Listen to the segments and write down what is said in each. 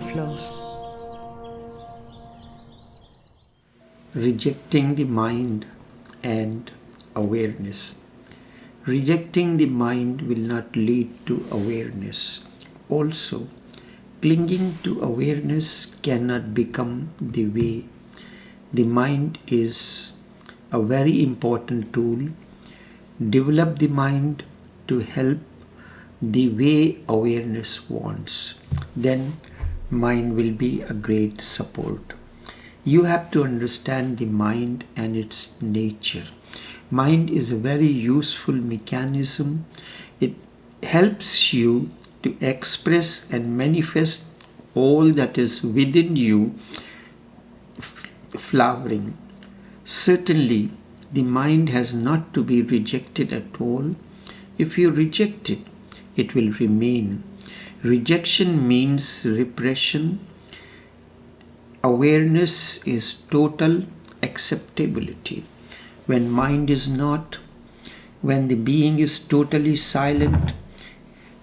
Overflows. Rejecting the mind and awareness. Rejecting the mind will not lead to awareness. Also, clinging to awareness cannot become the way. The mind is a very important tool. Develop the mind to help the way awareness wants. Then mind will be a great support. You have to understand the mind and its nature. Mind is a very useful mechanism. It helps you to express and manifest all that is within you flowering. Certainly, the mind has not to be rejected at all. If you reject it, it will remain. Rejection means repression. Awareness is total acceptability. When mind is not, when the being is totally silent,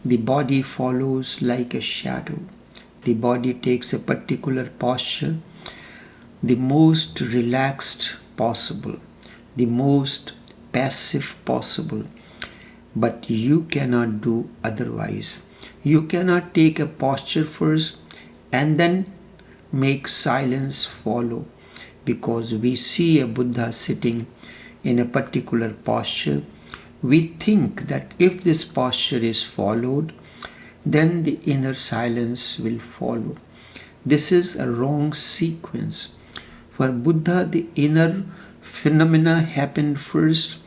the body follows like a shadow. The body takes a particular posture, the most relaxed possible, the most passive possible. But you cannot do otherwise. You cannot take a posture first and then make silence follow, because we see a Buddha sitting in a particular posture. We think that if this posture is followed, then the inner silence will follow. This is a wrong sequence. For Buddha, the inner phenomena happened first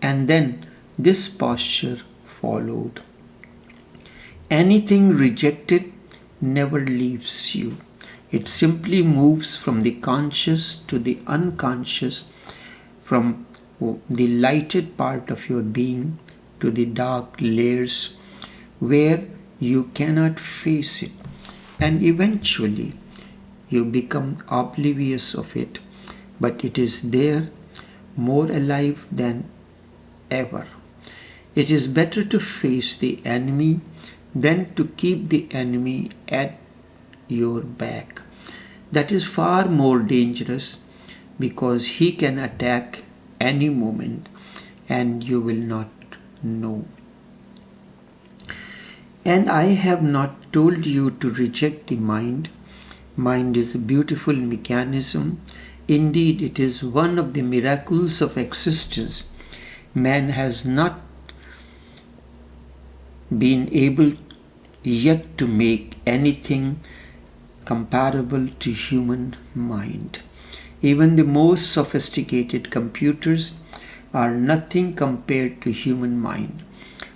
and then this posture followed. Anything rejected never leaves you. It simply moves from the conscious to the unconscious, from the lighted part of your being to the dark layers where you cannot face it, and eventually you become oblivious of it, but it is there, more alive than ever. It is better to face the enemy than to keep the enemy at your back. That is far more dangerous, because he can attack any moment and you will not know. And I have not told you to reject the mind. Mind is a beautiful mechanism. Indeed, it is one of the miracles of existence. Man has not been able yet to make anything comparable to human mind. Even the most sophisticated computers are nothing compared to human mind.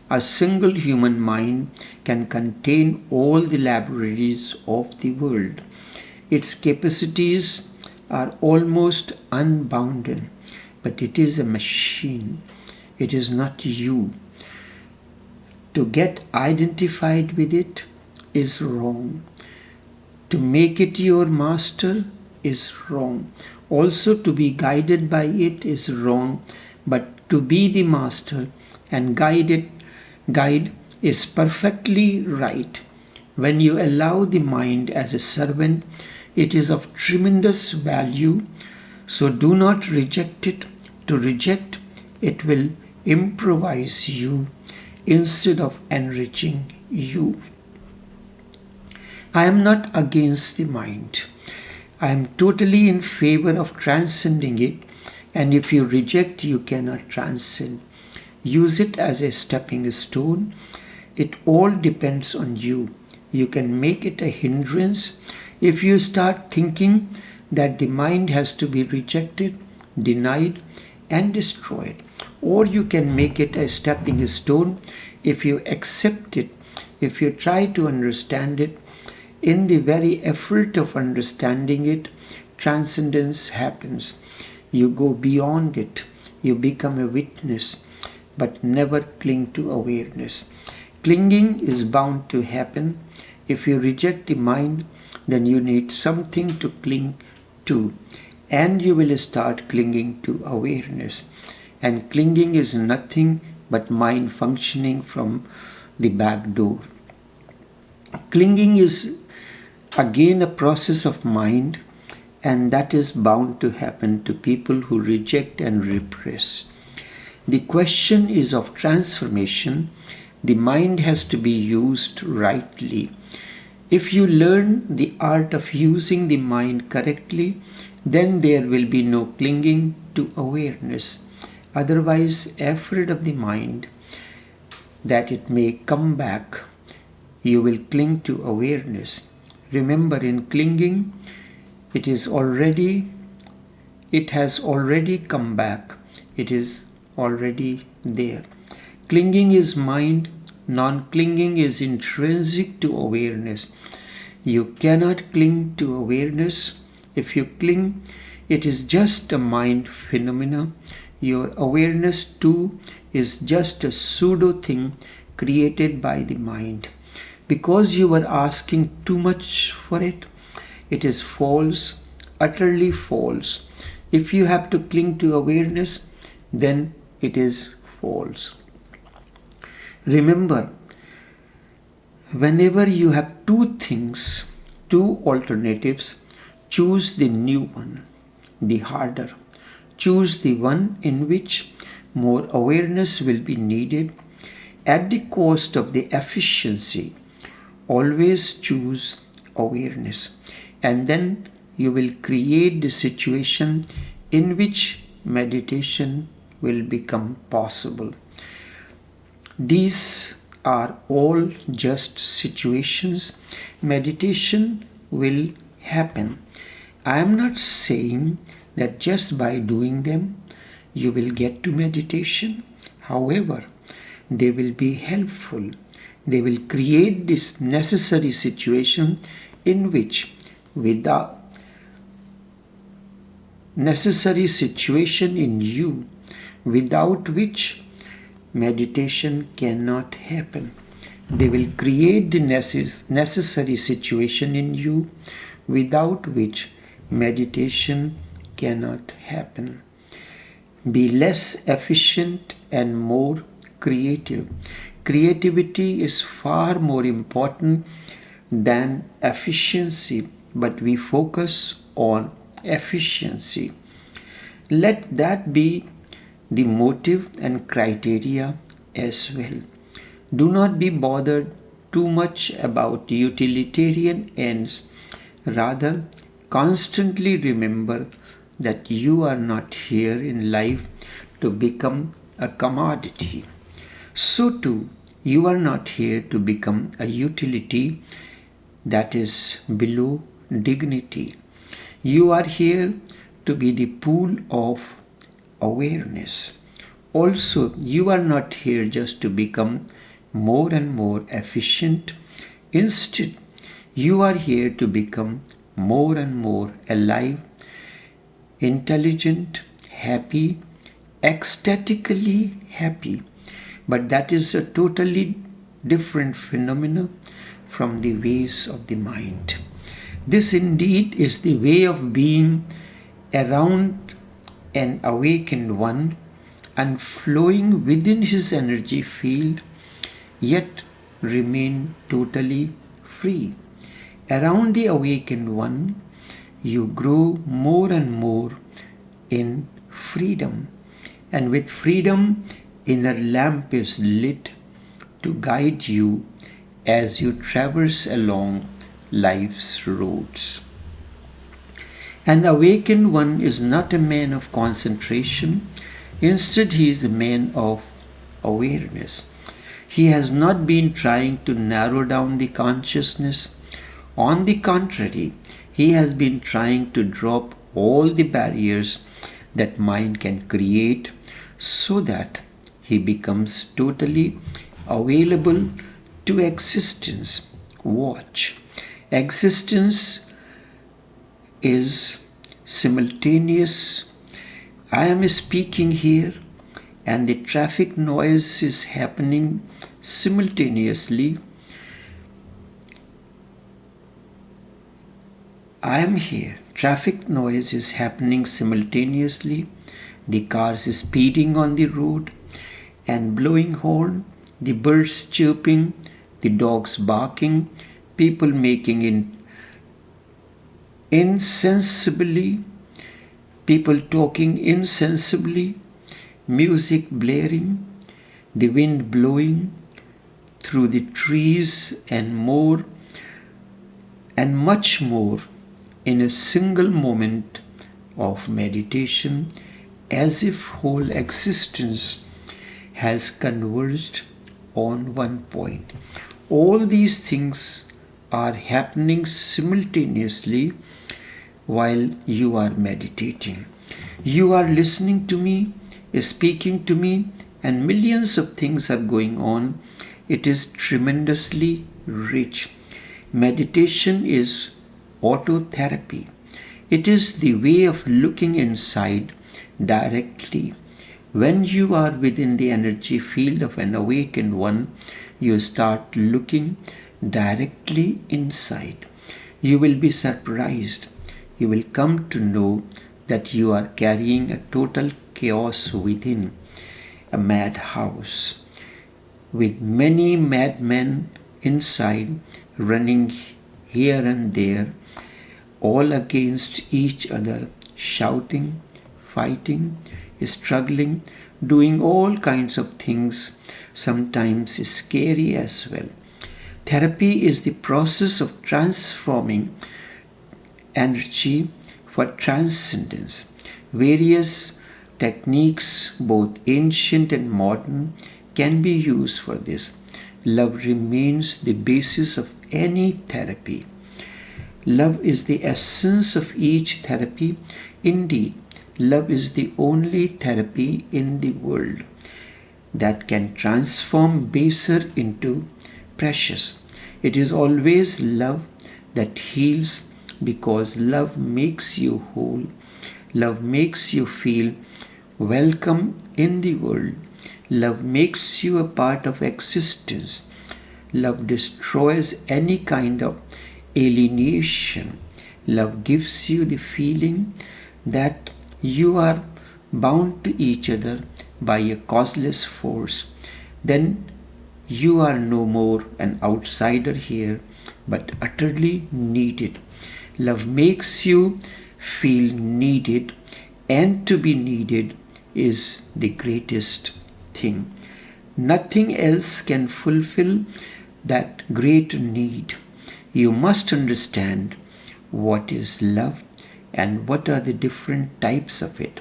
A single human mind can contain all the libraries of the world. Its capacities are almost unbounded, but it is a machine. It is not you. To get identified with it is wrong. To make it your master is wrong. Also, to be guided by it is wrong, but to be the master and guide is perfectly right. When you allow the mind as a servant, it is of tremendous value. So do not reject it. To reject it will improvise you instead of enriching you. I am not against the mind. I am totally in favor of transcending it, and if you reject, you cannot transcend. Use it as a stepping stone. It all depends on you. You can make it a hindrance if you start thinking that the mind has to be rejected, denied, and destroyed. Or you can make it a stepping stone if you accept it, if you try to understand it. In the very effort of understanding it, transcendence happens. You go beyond it. You become a witness, but never cling to awareness. Clinging is bound to happen. If you reject the mind, then you need something to cling to, and you will start clinging to awareness. And clinging is nothing but mind functioning from the back door. Clinging is again a process of mind, and that is bound to happen to people who reject and repress. The question is of transformation. The mind has to be used rightly. If you learn the art of using the mind correctly, then there will be no clinging to awareness. Otherwise, afraid of the mind that it may come back, you will cling to awareness. Remember, in clinging, it has already come back. It is already there. Clinging is mind. Non-clinging is intrinsic to awareness. You cannot cling to awareness. If you cling, it is just a mind phenomena. Your awareness too is just a pseudo thing created by the mind. Because you are asking too much for it, it is false, utterly false. If you have to cling to awareness, then it is false. Remember, whenever you have two things, two alternatives, choose the new one, the harder. Choose the one in which more awareness will be needed at the cost of the efficiency. Always choose awareness, and then you will create the situation in which meditation will become possible. These are all just situations. Meditation will happen. I am not saying that just by doing them you will get to meditation. However, they will be helpful. They will create this necessary situation in which without necessary situation in you without which meditation cannot happen. They will create the necessary situation in you without which meditation cannot happen. Be less efficient and more creative. Creativity is far more important than efficiency, but we focus on efficiency. Let that be the motive and criteria as well. Do not be bothered too much about utilitarian ends. Rather, constantly remember that you are not here in life to become a commodity. So too, you are not here to become a utility that is below dignity. You are here to be the pool of awareness. Also, you are not here just to become more and more efficient. Instead, you are here to become more and more alive, intelligent, happy, ecstatically happy. But that is a totally different phenomena from the ways of the mind. This indeed is the way of being around an awakened one and flowing within his energy field, yet remain totally free. Around the awakened one, you grow more and more in freedom. And with freedom, inner lamp is lit to guide you as you traverse along life's roads. An awakened one is not a man of concentration. Instead, he is a man of awareness. He has not been trying to narrow down the consciousness. On the contrary, he has been trying to drop all the barriers that mind can create so that he becomes totally available to existence. Watch. Existence is simultaneous. I am speaking here and the traffic noise is happening simultaneously. I am here. Traffic noise is happening simultaneously. The cars speeding on the road and blowing horn, the birds chirping, the dogs barking, people making insensibly, people talking insensibly, music blaring, the wind blowing through the trees, and more and much more in a single moment of meditation, as if whole existence has converged on one point. All these things are happening simultaneously while you are meditating. You are listening to me, speaking to me, and millions of things are going on. It is tremendously rich. Meditation is autotherapy. It is the way of looking inside directly. When you are within the energy field of an awakened one, you start looking directly inside. You will be surprised. You will come to know that you are carrying a total chaos within, a madhouse, with many madmen inside running here and there, all against each other, shouting, fighting, struggling, doing all kinds of things, sometimes scary as well. Therapy is the process of transforming energy for transcendence. Various techniques, both ancient and modern, can be used for this. Love remains the basis of any therapy. Love is the essence of each therapy. Indeed, love is the only therapy in the world that can transform baser into precious. It is always love that heals, because love makes you whole. Love makes you feel welcome in the world. Love makes you a part of existence. Love destroys any kind of alienation. Love gives you the feeling that you are bound to each other by a causeless force. Then you are no more an outsider here, but utterly needed. Love makes you feel needed, and to be needed is the greatest thing. Nothing else can fulfill that great need. You must understand what is love and what are the different types of it.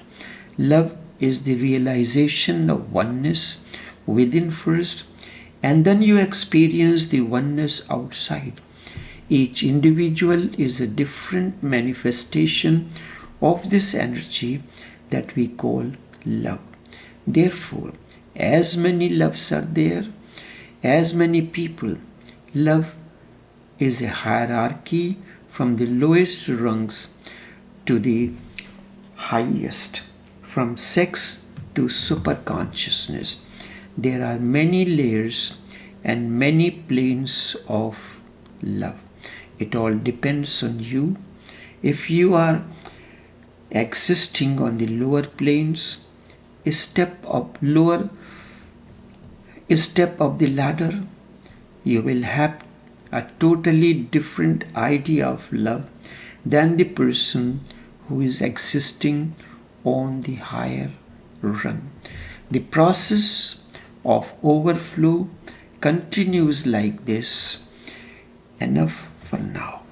Love is the realization of oneness within first, and then you experience the oneness outside. Each individual is a different manifestation of this energy that we call love. Therefore, as many loves are there, as many people, love is a hierarchy from the lowest rungs to the highest, from sex to superconsciousness. There are many layers and many planes of love. It all depends on you. If you are existing on the lower planes, a step up the ladder, you will have a totally different idea of love than the person who is existing on the higher rung. The process of overflow continues like this. Enough for now.